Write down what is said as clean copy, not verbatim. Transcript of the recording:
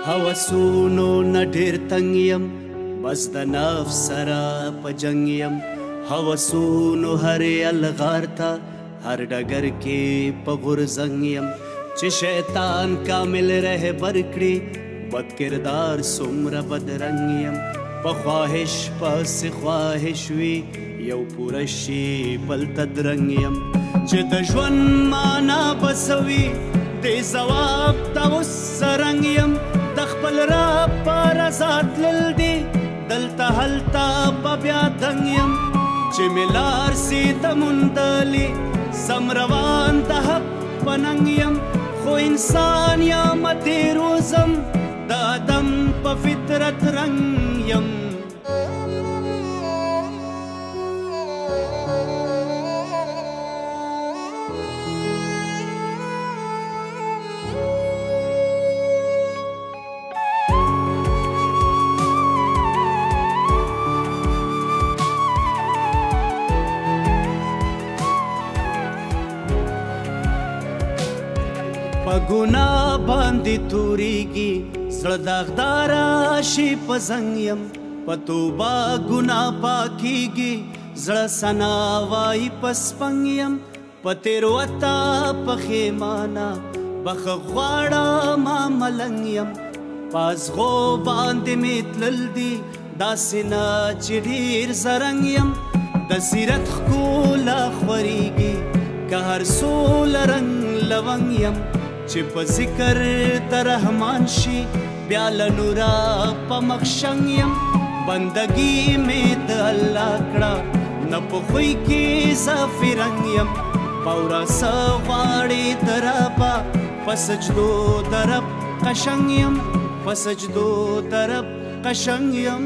هوسونو نه ډېر تنګ یم بس د نفس سره په جنګ یم هوسونو هرې الغار ته هر ډګر کې په غورځنګ یم چې شیطان کامل رهبر کړي بد کردار څومره بدرنګ یم په خواهش پسې خواهش وي یو پوره شي بل ته درنګ یم چې د ژوند معنا به څه وي دې ځواب ته اوس سرنګ یم د خپل رب په رضا تلل دي دلته هلته به بیا دنګ یم چې مې لار سي د موندلې سم روان د حق په ننګ یم خو انسان یم تېروزم د آدم په فطرت رنګ یم په ګناه باندې تورېږي زړه داغداره شي په زنګ یم په توبه ګناه پاکېږي زړه ثنا وایي په سپنګ یم په تېروته پښېمانه بخښه غواړه ما ملنګ یم په ازغو باندې مې تلل دي داسې نه چې ډېر زرنګ یم د سیرت ښکلا خورېږي که هر څو لرنګ لونګ یم چې په ذکر د رحمان شي بیا له نوره په مخشنګ یم بندګي مې د الله کړه نه په خوی کې زه فرنګ یم پوره څه غواړې د ربه په سجدو د رب قشنګ یم په سجدو د رب قشنګ یم